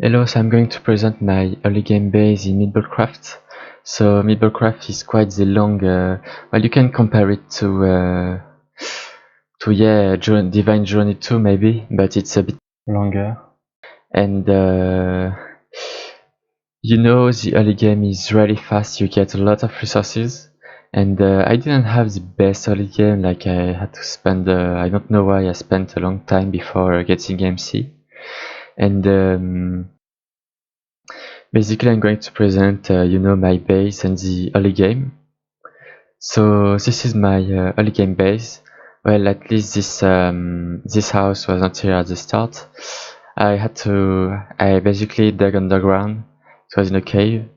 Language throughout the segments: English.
Hello, so I'm going to present my early game base in Meatballcraft. So Meatballcraft is quite the long, well, you can compare it to Divine Journey 2 maybe, but it's a bit longer. And the early game is really fast, you get a lot of resources. And I didn't have the best early game, like I had to spend, I don't know why I spent a long time before getting MC. And basically, I'm going to present, my base and the early game. So this is my early game base. Well, at least this house was not here at the start. I basically dug underground. It was in a cave.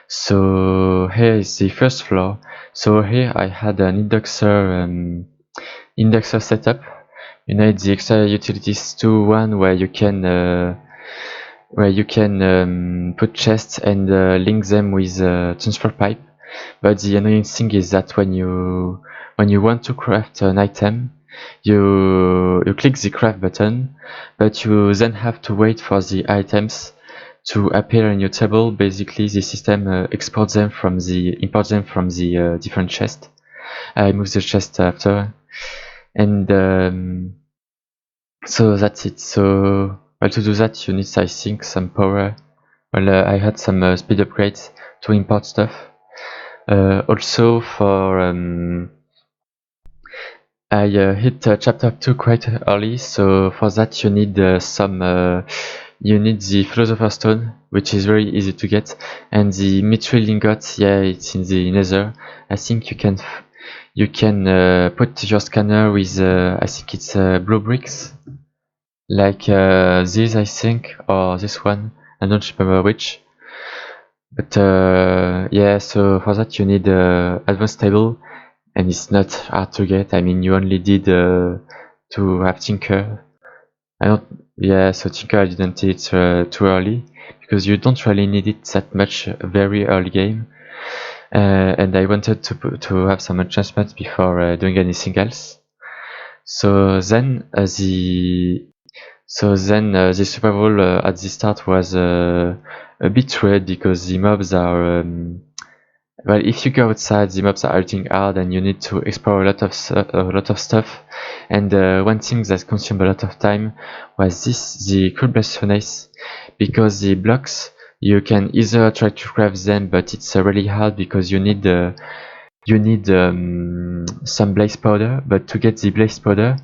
So here is the first floor. So here I had an indexer setup. You know, it's the extra utilities 2.1 where you can put chests and link them with transfer pipe. But the annoying thing is that when you want to craft an item, you click the craft button, but you then have to wait for the items to appear in your table. Basically, the system imports them from the different chest. I move the chest after, and so that's it. So, well, to do that, you need, I think, some power. Well, I had some speed upgrades to import stuff. Also, I hit chapter 2 quite early, so for that you need you need the Philosopher's Stone, which is very easy to get, and the Mithril lingot. Yeah, it's in the Nether. I think you can put your scanner with I think it's blue bricks, like this, I think, or this one. I don't remember which. But yeah, so for that you need advanced table, and it's not hard to get. I mean, you only did to have Tinker. Yeah, so Tinker I didn't need it too early, because you don't really need it that much very early game. And I wanted to have some enchantments before doing anything else. So then the survival at the start was a bit weird, because the mobs are well, if you go outside, the mobs are hurting hard, and you need to explore a lot of stuff. And one thing that consumed a lot of time was the cool blast furnace, because the blocks, you can either try to craft them, but it's really hard because you need some blaze powder. But to get the blaze powder,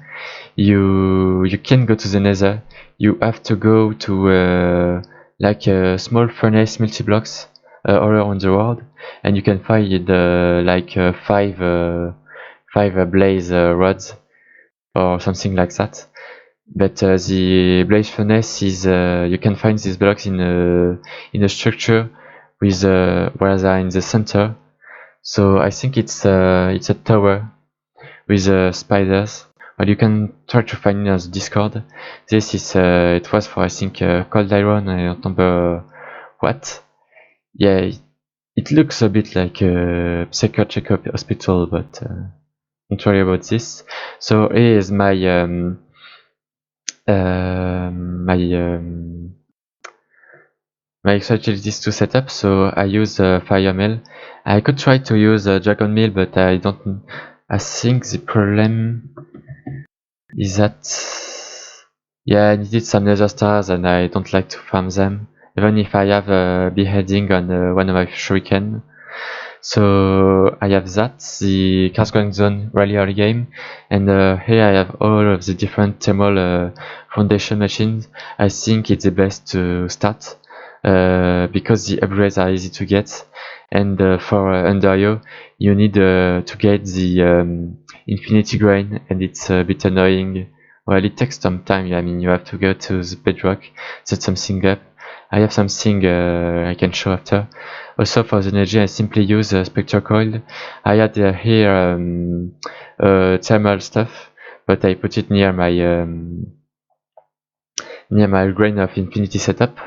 you can go to the Nether. You have to go to like a small furnace multi-blocks all around the world, and you can find like five blaze rods or something like that. But the blaze furnace is you can find these blocks in a structure with where they are in the center. So I think it's a tower with spiders. Well, you can try to find it on the Discord. This is it was for, I think, cold iron. I don't remember what. Yeah, it looks a bit like a psychiatric hospital, but don't worry about this. So here is my my utilities to set up. So I use fire mill. I could try to use dragon mill, but I don't. I think the problem is that, yeah, I needed some nether stars, and I don't like to farm them, even if I have a beheading on one of my shuriken. So I have that, the cast going zone really early game, and here I have all of the different thermal foundation machines. I think it's the best to start because the upgrades are easy to get, and for Underio you need to get the infinity grain, and it's a bit annoying. Well, it takes some time. I mean, you have to go to the bedrock, set something up. I have something I can show after. Also, for the energy, I simply use Spectre Coil. I had here thermal stuff, but I put it near my grain of infinity setup.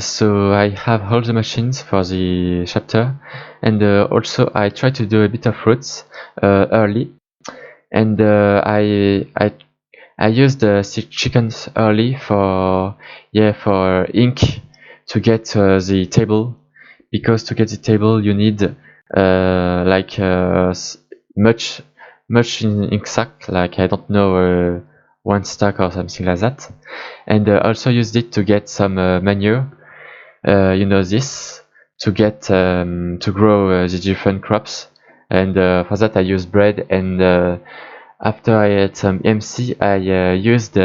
So I have all the machines for the chapter, and also I try to do a bit of roots early, and I used the chickens early for ink to get the table, because to get the table you need much in ink sac, like I don't know, one stack or something like that, and also used it to get some manure, this, to get to grow the different crops, and for that I use bread, and after I had some MC, I used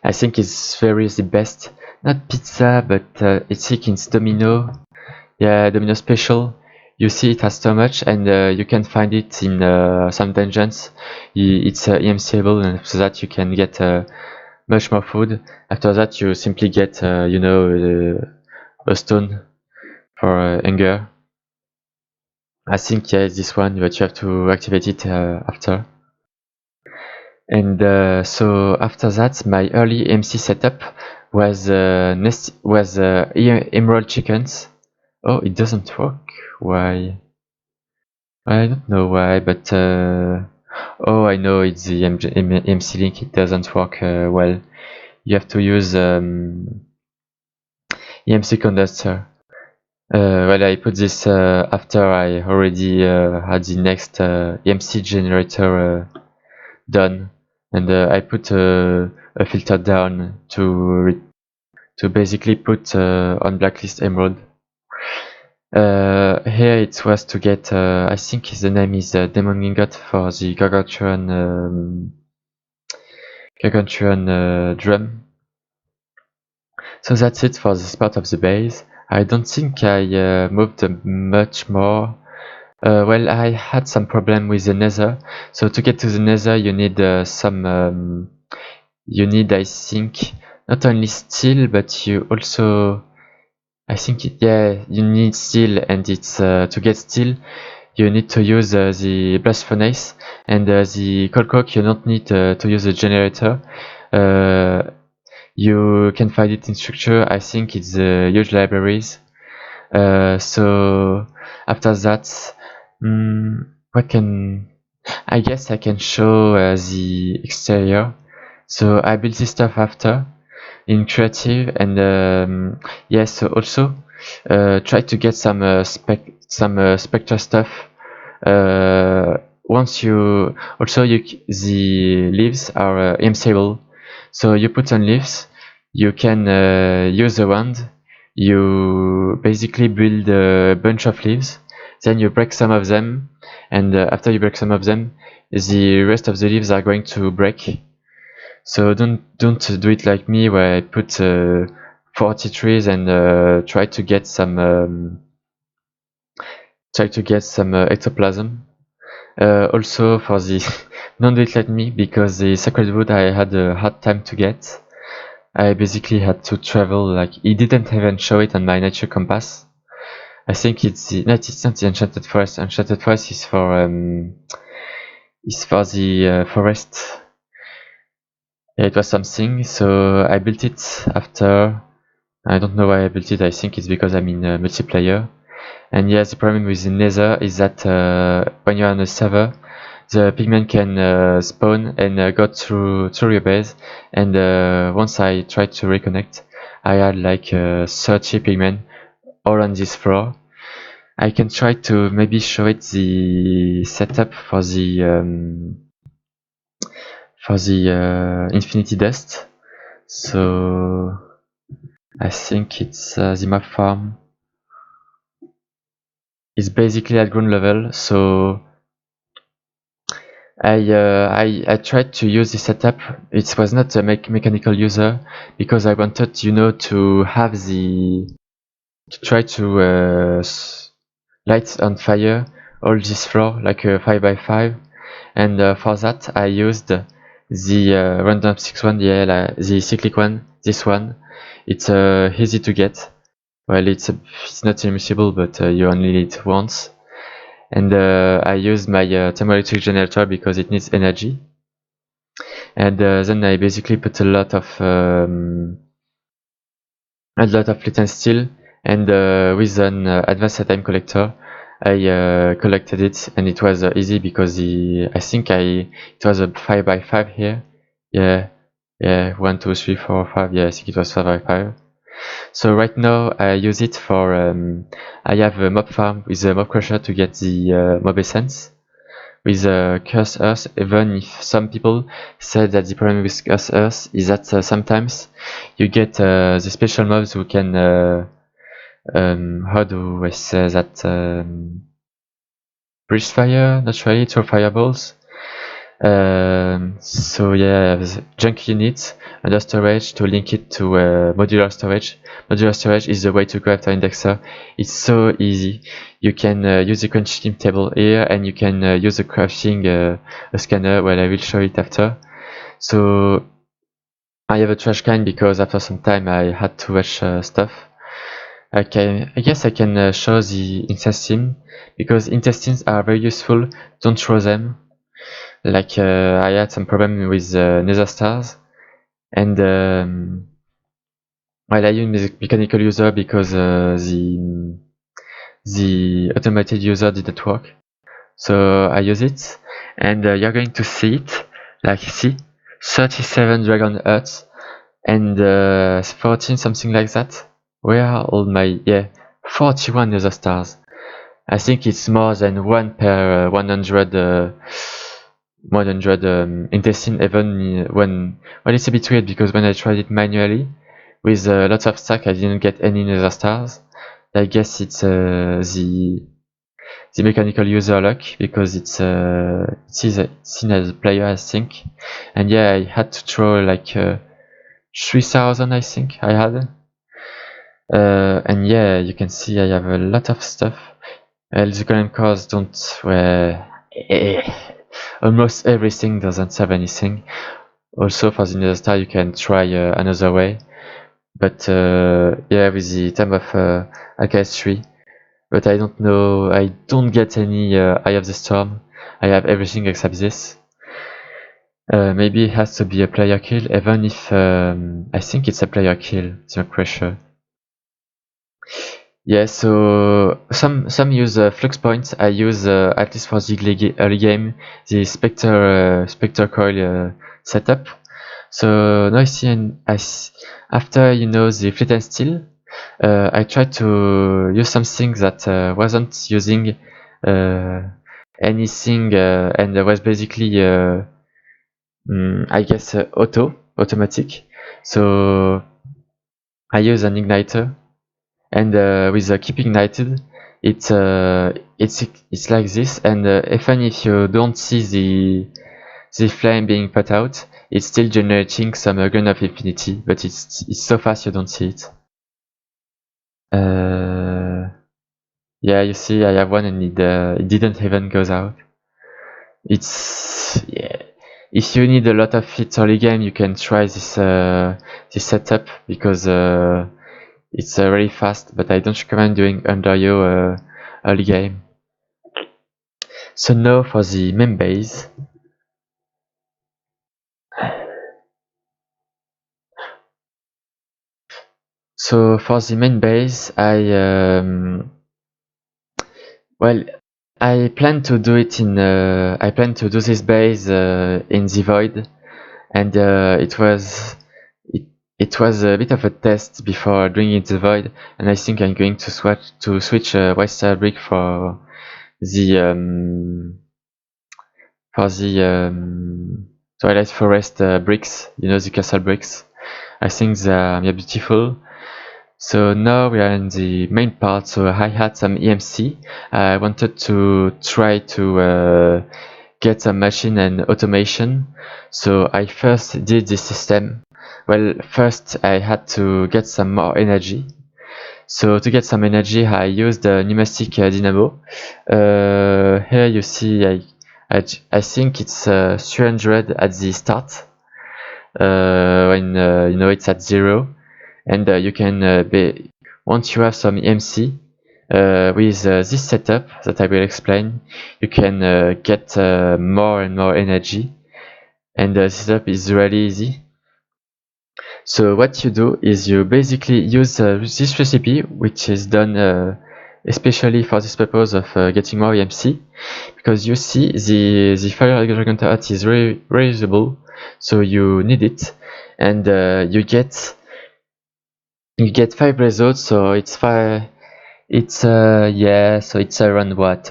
I think it's the best, not pizza, but it's in Domino. Yeah, Domino Special. You see it has so much, and you can find it in some dungeons. It's EMCable, and so that you can get much more food. After that, you simply get, a stone for hunger. I think, yeah, it's this one, but you have to activate it after. And so after that, my early MC setup was emerald chickens. Oh, it doesn't work. Why? I don't know why, but oh, I know it's the MC link. It doesn't work well. You have to use EMC condenser. Well, I put this after I already had the next EMC generator done, and I put a filter down to basically put on blacklist emerald. Here it was to get, I think the name is Demon Ingot for the gargantuan drum. So that's it for this part of the base. I don't think I moved much more. Well, I had some problem with the nether. So to get to the nether, you need I think, not only steel, but you also, I think, you need steel, and it's to get steel, you need to use the blast furnace, and the coal coke, you don't need to use a generator. You can find it in structure. I think it's huge libraries. So after that, I guess I can show the exterior. So I built this stuff after in creative, and yes, so also try to get some spectre stuff. Once you also the leaves are imstable, so you put on leaves, you can use the wand, you basically build a bunch of leaves, then you break some of them, and after you break some of them, the rest of the leaves are going to break. So don't do it like me, where I put 40 trees and try to get some ectoplasm. Also for the don't do it like me, because the sacred wood I had a hard time to get. I basically had to travel, like, it didn't even show it on my nature compass. I think it's not the enchanted forest. Enchanted forest is for the forest. It was something, so I built it after. I don't know why I built it. I think it's because I'm in multiplayer. And yeah, the problem with the nether is that when you're on a server, the pigmen can spawn and go through your base. And once I tried to reconnect, I had like 30 pigmen all on this floor. I can try to maybe show it the setup for the infinity dust. So I think it's the map farm is basically at ground level. So I tried to use this setup. It was not a mechanical user, because I wanted, to have to try to light on fire all this floor like a 5x5, and for that I used the random 6 one, the cyclic one, this one. It's easy to get. Well, it's not immiscible, but you only need it once. And I use my thermoelectric generator because it needs energy. And then I basically put a lot of flint and steel, and with an advanced time collector, I collected it, and it was easy because I think it was a 5x5 here. Yeah, yeah, 1, 2, 3, 4, 5. Yeah, I think it was 5x5. So right now I use it for I have a mob farm with a mob crusher to get the mob essence with Curse Earth, even if some people said that the problem with Curse Earth is that sometimes you get the special mobs who can how do I say that, breeze fire, not really, throw fireballs. So yeah, there's junk unit under storage to link it to modular storage. Modular storage is the way to go after indexer. It's so easy. You can use the crunching table here, and you can use the crafting a scanner. Well, I will show it after. So I have a trash can because after some time I had too much stuff. I guess I can show the intestine because intestines are very useful. Don't throw them. Like I had some problem with nether stars, and well, I use mechanical user because the automated user didn't work. So I use it, and you're going to see it. Like see, 37 dragon hearts and 14 something like that. Where are all my 41 nether stars? I think it's more than one per 100 100 intestine, even when it's a bit weird because when I tried it manually with lots of stack I didn't get any nether stars. I guess it's the mechanical user luck because it's seen as a player, I think. And yeah, I had to throw like 3000 I think I had. And yeah, you can see I have a lot of stuff. The golem cores don't almost everything doesn't have anything. Also for the nether star you can try another way, but yeah, with the time of Archives 3, but I don't know, I don't get any Eye of the Storm. I have everything except this. Maybe it has to be a player kill, even if I think it's a player kill, the pressure. Yeah, so some use flux points. I use at least for the early game the Spectre coil setup. So now after the flint and steel, I tried to use something that wasn't using anything and was basically I guess automatic. So I use an igniter, and with keep ignited, it's like this, and even if you don't see the flame being put out, it's still generating some gun of infinity, but it's so fast you don't see it. Yeah, you see, I have one, and it didn't even goes out. It's yeah. If you need a lot of hits early game, you can try this setup because it's very fast, but I don't recommend doing under you early game. So now for the main base. So for the main base, I plan to do it in I plan to do this base in the void, and it was a bit of a test before doing it in the void, and I think I'm going to switch White Star Brick for the Twilight Forest bricks, the castle bricks. I think they're beautiful. So now we are in the main part. So I had some EMC. I wanted to try to get some machine and automation. So I first did this system. Well, first I had to get some more energy. So to get some energy, I used a pneumatic dynamo. Here you see, I think it's 300 at the start, when it's at 0, and you can once you have some EMC with this setup that I will explain, you can get more and more energy, and the setup is really easy. So what you do is you basically use this recipe, which is done especially for this purpose of getting more EMC, because you see the fire dragon turret is reusable, so you need it, and you get 5 results, so it's 5. It's yeah, so it's around what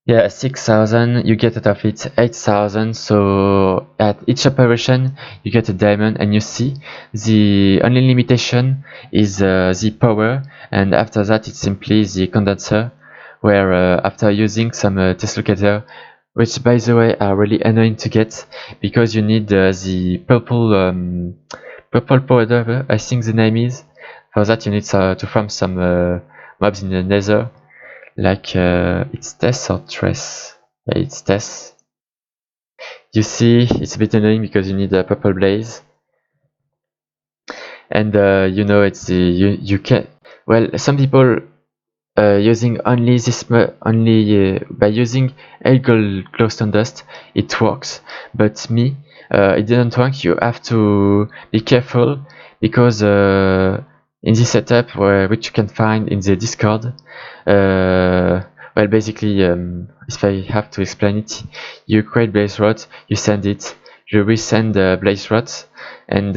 6,000. You get out of it 8,000. So at each operation, you get a diamond, and you see the only limitation is the power, and after that, it's simply the condenser. Where after using some dislocator, which by the way are really annoying to get because you need the purple powder, I think the name is. For that, you need to farm some mobs in the nether. Like, it's Tess or Tress? Yeah, it's Tess. You see, it's a bit annoying because you need a purple blaze. And, you know, it's the, you can, well, some people, using only this, by using 8 gold glowstone dust, it works. But me, it didn't work. You have to be careful because, in this setup, which you can find in the Discord, well, basically, if I have to explain it, you create blaze rods, you send it, you resend blaze rods, and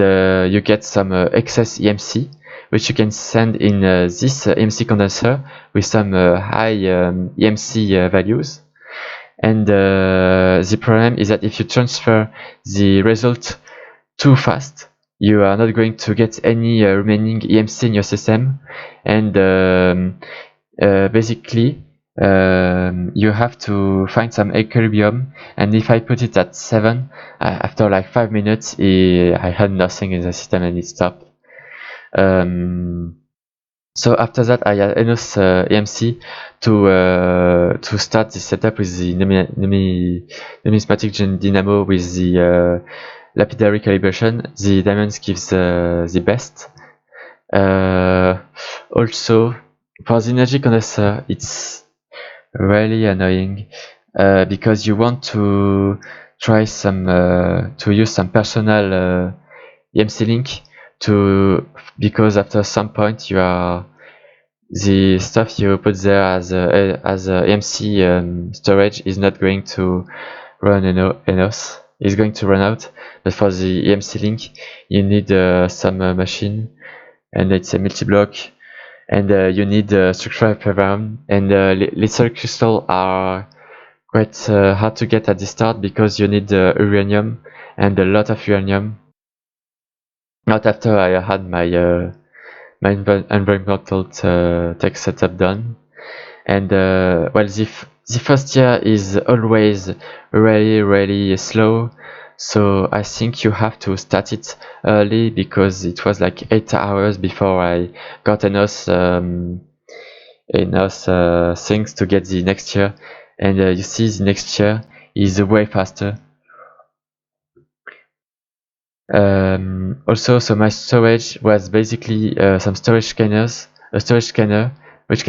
you get some excess EMC, which you can send in this EMC condenser with some high EMC values. And the problem is that if you transfer the result too fast, you are not going to get any remaining EMC in your system, and basically you have to find some equilibrium. And if I put it at 7, after like 5 minutes, I had nothing in the system and it stopped. So after that, I had enough EMC to start the setup with the numismatic dynamo with the lapidary calibration. The diamonds gives the best. Also, for the energy condenser, it's really annoying because you want to try some to use some personal EMC link because after some point the stuff you put there as EMC storage is not going to run enough. It's going to run out. But for the EMC link, you need some machine, and it's a multi-block, and you need structural playground, and little crystals are quite hard to get at the start because you need uranium, and a lot of uranium. Not after I had my environmental tech setup done. And well, the first year is always really slow, so I think you have to start it early because it was like 8 hours before I got enough things to get the next year. And you see, the next year is way faster. Also, so my storage was basically some storage scanners, a storage scanner which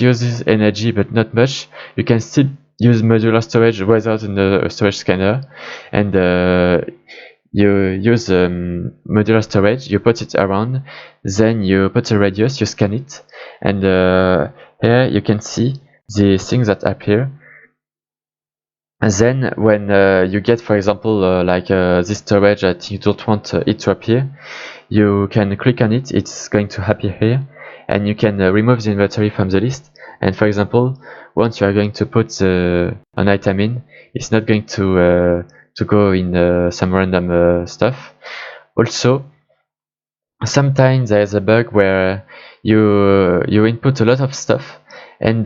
uses energy but not much. You can still use modular storage without a storage scanner, and you use modular storage. You put it around, then you put a radius, you scan it, and here you can see the things that appear. And then when you get, for example, like this storage that you don't want it to appear, you can click on it, it's going to appear here, and you can remove the inventory from the list. And for example, once you are going to put an item in, it's not going to go in some random stuff. Also, sometimes there is a bug where you input a lot of stuff, and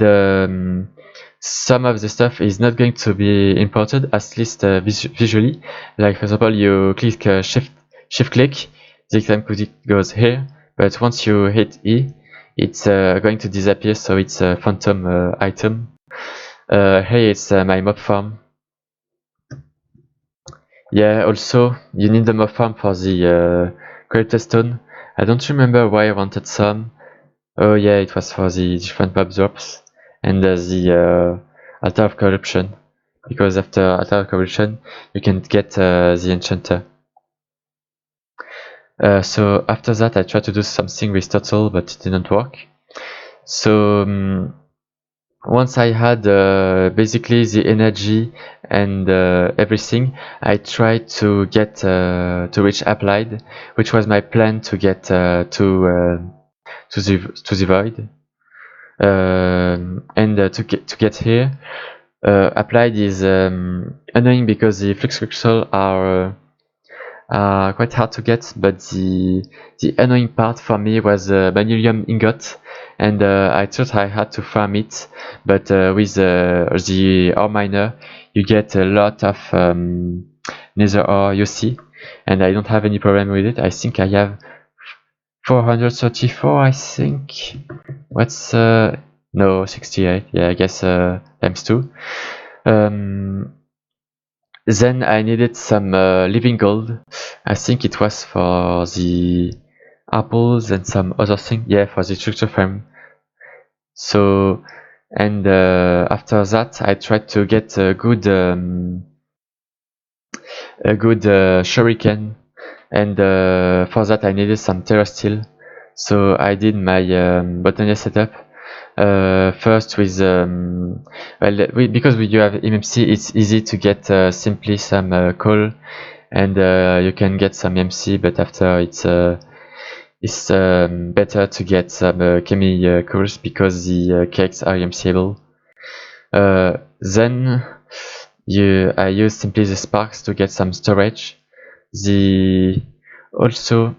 some of the stuff is not going to be imported, at least visually. Like for example, you click shift click, the item goes here, but once you hit E, it's going to disappear, so it's a phantom item. Here it's my mob farm. Yeah, also you need the mob farm for the creator stone. I don't remember why I wanted some. Oh yeah, it was for the different mob drops and the altar of corruption, because after altar of corruption you can get the enchanter. So after that I tried to do something with turtle, but it didn't work. So once I had basically the energy and everything, I tried to get to reach applied, which was my plan to get to the void. And to get here, applied is annoying because the flux crystals are quite hard to get, but the annoying part for me was magnesium ingot, and I thought I had to farm it, but with the ore miner you get a lot of nether ore, you see, and I don't have any problem with it. I think I have 434, I think. What's no, 68, yeah, I guess times 2. Then I needed some living gold. I think it was for the apples and some other thing. Yeah, for the structure frame. So, and after that, I tried to get a good shuriken, and for that I needed some terra steel. So I did my botany setup. First with because you have MMC, it's easy to get simply some coal, and you can get some MC, but after it's better to get some chemicals because the cakes are MCable. Then I use simply the sparks to get some storage. Also,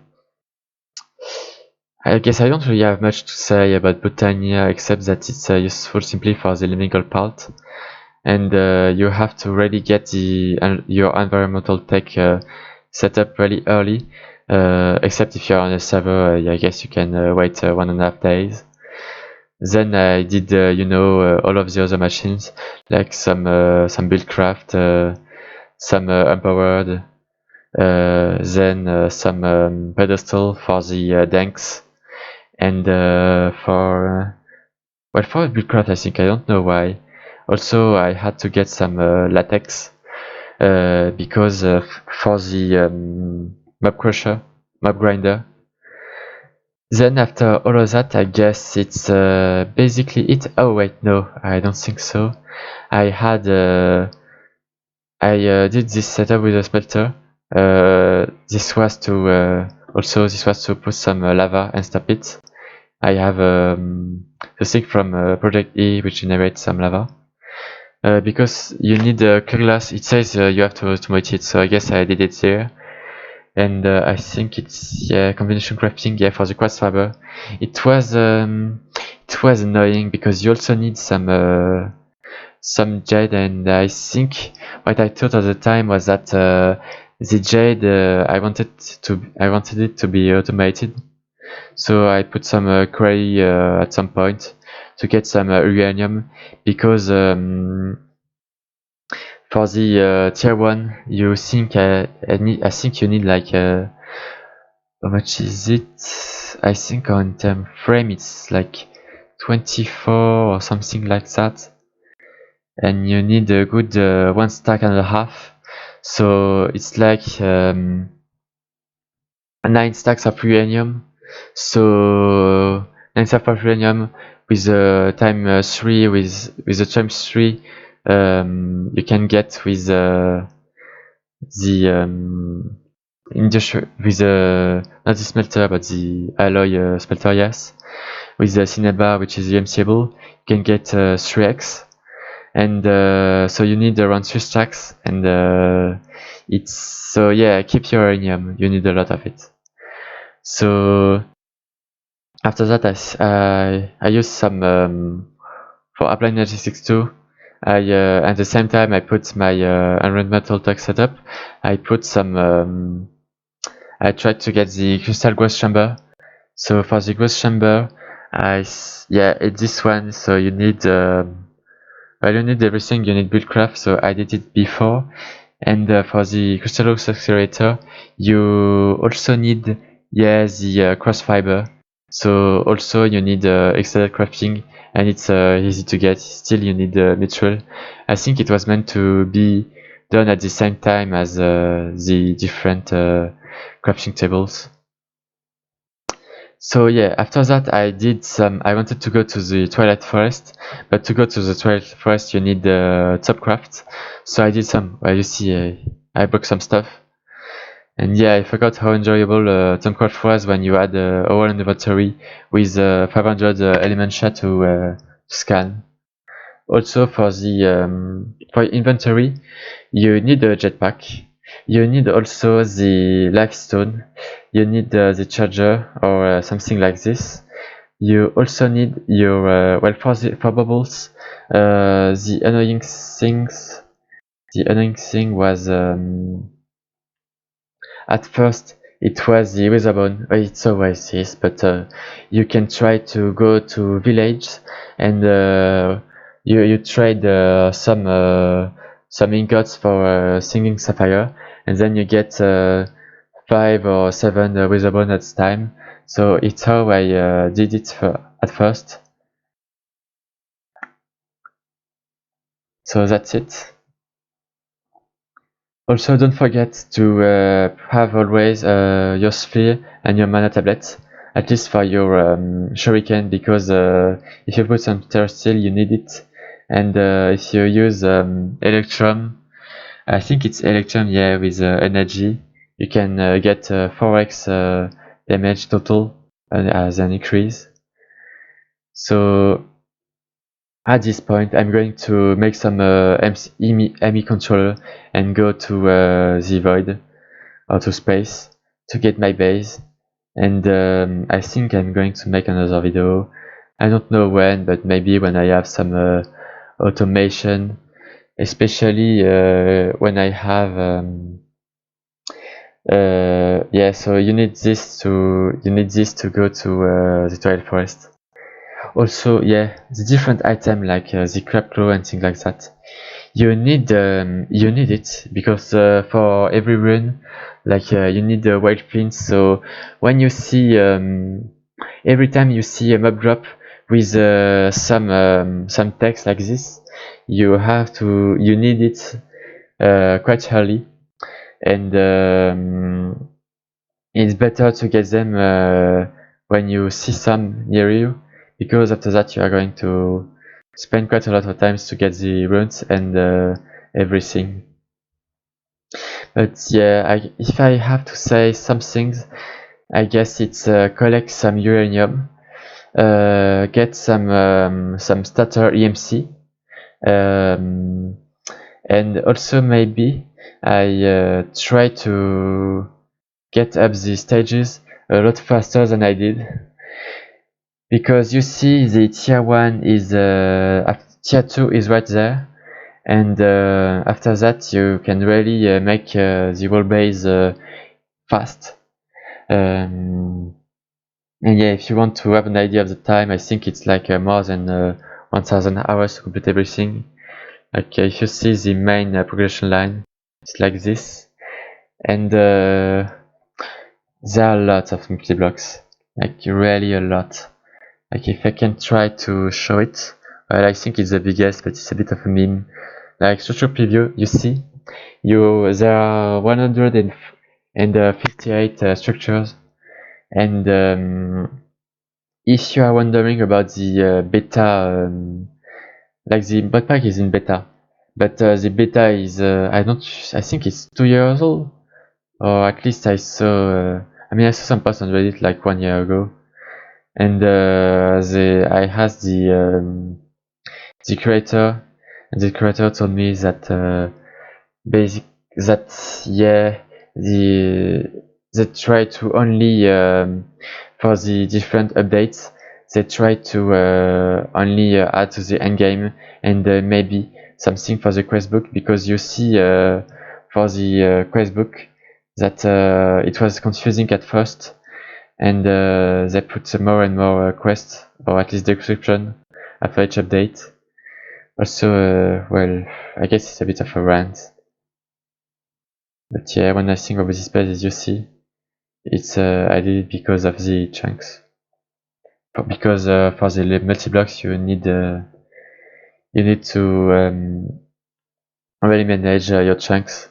I guess I don't really have much to say about Botania except that it's useful simply for the chemical part, and you have to really get your environmental tech set up really early. Except if you're on a server, I guess you can wait 1.5 days. Then I did, all of the other machines, like some Buildcraft, some Empowered, then some pedestal for the danks, and for Buildcraft, I think, I don't know why. Also, I had to get some latex because for the mob grinder. Then after all of that, I guess it's basically it. Oh wait, no, I don't think so. I had I did this setup with a smelter. This was to put some lava and stop it. I have the thing from Project E which generates some lava. Because you need a clear glass, it says you have to automate it, so I guess I did it there. And I think it's combination crafting, for the quartz fiber. It was annoying because you also need some jade, and I think what I thought at the time was that the jade I wanted it to be automated, so I put some gray at some point to get some uranium, because for the tier 1 you think I think you need like how much is it? I think on time frame it's like 24 or something like that, and you need a good 1 stack and a half, so it's like 9 stacks of uranium. So 9 stacks of uranium with the time 3 with the times 3 you can get with the industrial, with not the smelter but the alloy smelter, yes, with the cinnabar, which is UMCable, you can get 3x, and so you need around 3 stacks, and it's so yeah, keep your uranium, you need a lot of it. So after that I use some for applying energy 62. At the same time I put my environmental tech setup. I put some I tried to get the crystal growth chamber. So for the growth chamber, it's this one. So you need you need everything. You need Buildcraft. So I did it before. And for the crystal growth accelerator, you also need the cross fiber. So also you need extended crafting, and it's easy to get. Still you need material. I think it was meant to be done at the same time as the different crafting tables. So yeah, after that I wanted to go to the Twilight Forest, but to go to the Twilight Forest you need the Topcraft. So I did some, well, you see, I broke some stuff. And yeah, I forgot how enjoyable Topcraft was when you had a whole inventory with 500 element shot to scan. Also for inventory, you need a jetpack. You need also the life stone. You need the charger or something like this. You also need your well for bubbles. The annoying things. The annoying thing was at first it was the Witherbone. It's always this, but you can try to go to village and you trade some ingots for singing sapphire, and then you get 5 or 7 Witherbone at a time. So it's how I did it at first. So that's it. Also, don't forget to have always your sphere and your mana tablet, at least for your shuriken, because if you put some terrestrial, you need it. And if you use Electrum, I think it's Electrum, yeah, with energy, you can get 4x damage total as an increase. So at this point, I'm going to make some ME controller and go to the void or to space to get my base. And I think I'm going to make another video. I don't know when, but maybe when I have some automation, especially when I have yeah. So you need this to go to the Twilight Forest. Also, yeah, the different item like the crab claw and things like that. You need it because for every rune, like you need the wild prints. So when you see every time you see a mob drop with some text like this, you need it quite early, and it's better to get them when you see some near you, because after that you are going to spend quite a lot of times to get the runes and everything. But yeah, if I have to say some things, I guess it's collect some uranium, get some starter EMC, um, and also maybe I try to get up the stages a lot faster than I did, because you see the tier 1 is tier 2 is right there, and after that you can really make the whole base fast. And yeah, if you want to have an idea of the time, I think it's like more than 1000 hours to complete everything. Like if you see the main progression line, it's like this, and there are lots of multi-blocks, like really a lot. Like if I can try to show it, well, I think it's the biggest, but it's a bit of a meme. Like structure preview, you see, there are 158 structures, and if you are wondering about the beta, like the modpack is in beta, but the beta is I think it's 2 years old, or at least I saw. I saw some posts on Reddit like 1 year ago, and I asked the creator, and the creator told me that basic that yeah, they try to only for the different updates, they try to only add to the endgame, and maybe something for the quest book, because you see for the quest book that it was confusing at first, and they put more and more quests, or at least description after each update. Also, well, I guess it's a bit of a rant, but yeah, when I think of this page, as you see, it's I did it because of the chunks. Because for the multi-blocks you need to really manage your chunks.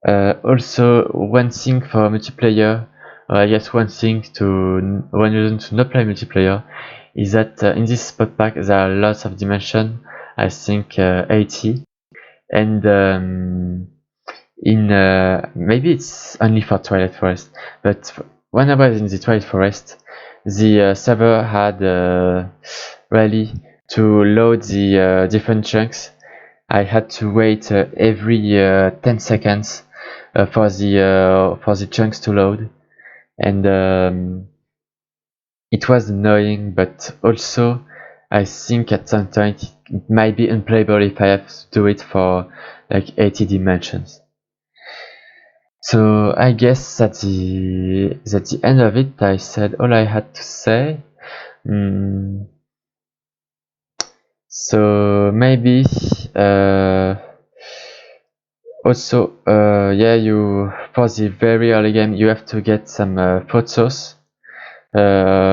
Also, one thing for multiplayer, I guess one reason to not play multiplayer is that in this modpack there are lots of dimension. I think 80, and in maybe it's only for Twilight Forest, but when I was in the Twilight Forest, the server had really to load the different chunks. I had to wait every 10 seconds for the chunks to load, and it was annoying, but also I think at some point it might be unplayable if I have to do it for like 80 dimensions. So I guess at the end of it, I said all I had to say. So maybe also yeah, you for the very early game you have to get some food source.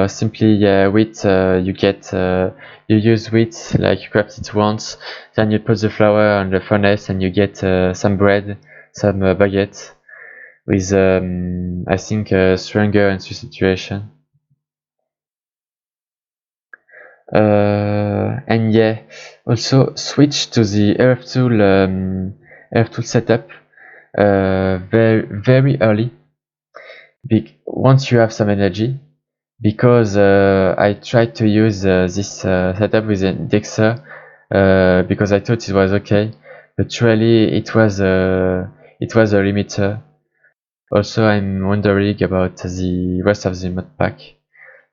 Simply wheat, you use wheat, like you craft it once, then you put the flour on the furnace and you get some bread, some baguette with I think stronger and situation. And yeah, also switch to the earth tool setup very early. Once you have some energy, because I tried to use this setup with an indexer because I thought it was okay, but really it was a limiter. Also, I'm wondering about the rest of the mod pack,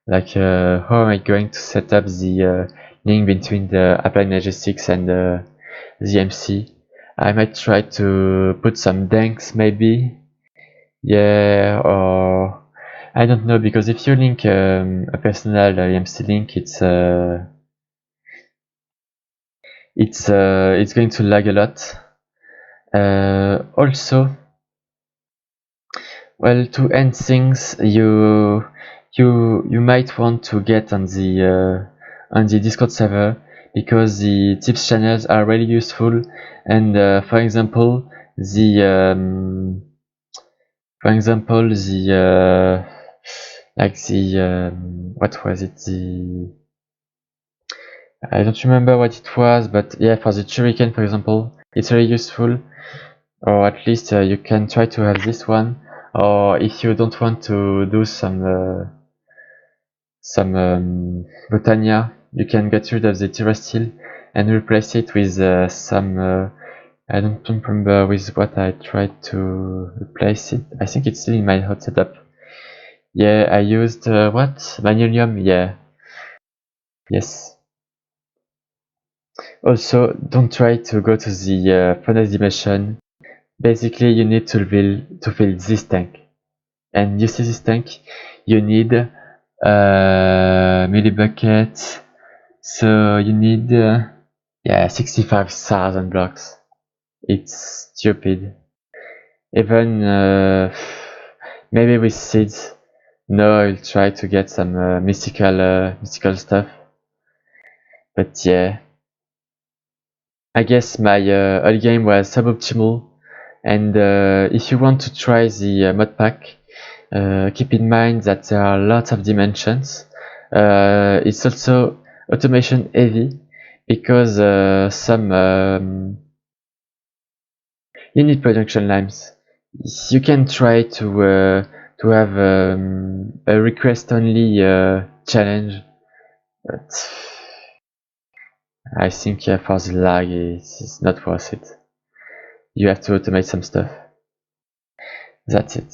like how am I going to set up the link between the Applied Energy 6 and the MC. I might try to put some danks maybe, yeah, or I don't know, because if you link a personal EMC link, it's going to lag a lot. Also, well, to end things, you might want to get on the Discord server, because the tips channels are really useful. And for example, what was it? I don't remember what it was, but yeah, for the shuriken, for example, it's very useful. Or at least you can try to have this one. Or if you don't want to do some Botania, you can get rid of the Terrasteel and replace it with some. I don't remember with what I tried to replace it. I think it's still in my hot setup. Yeah, I used what? Vanillium? Yeah. Yes. Also, don't try to go to the furnace dimension. Basically, you need to fill this tank. And you see this tank, you need milli bucket. So you need yeah, 65,000 blocks. It's stupid. Even maybe with seeds. No, I'll try to get some mystical stuff. But yeah, I guess my early game was suboptimal. And if you want to try the mod pack, keep in mind that there are lots of dimensions. It's also automation heavy, because you need production lines. You can try to have a request only challenge, but I think for the lag it's not worth it. You have to automate some stuff. That's it.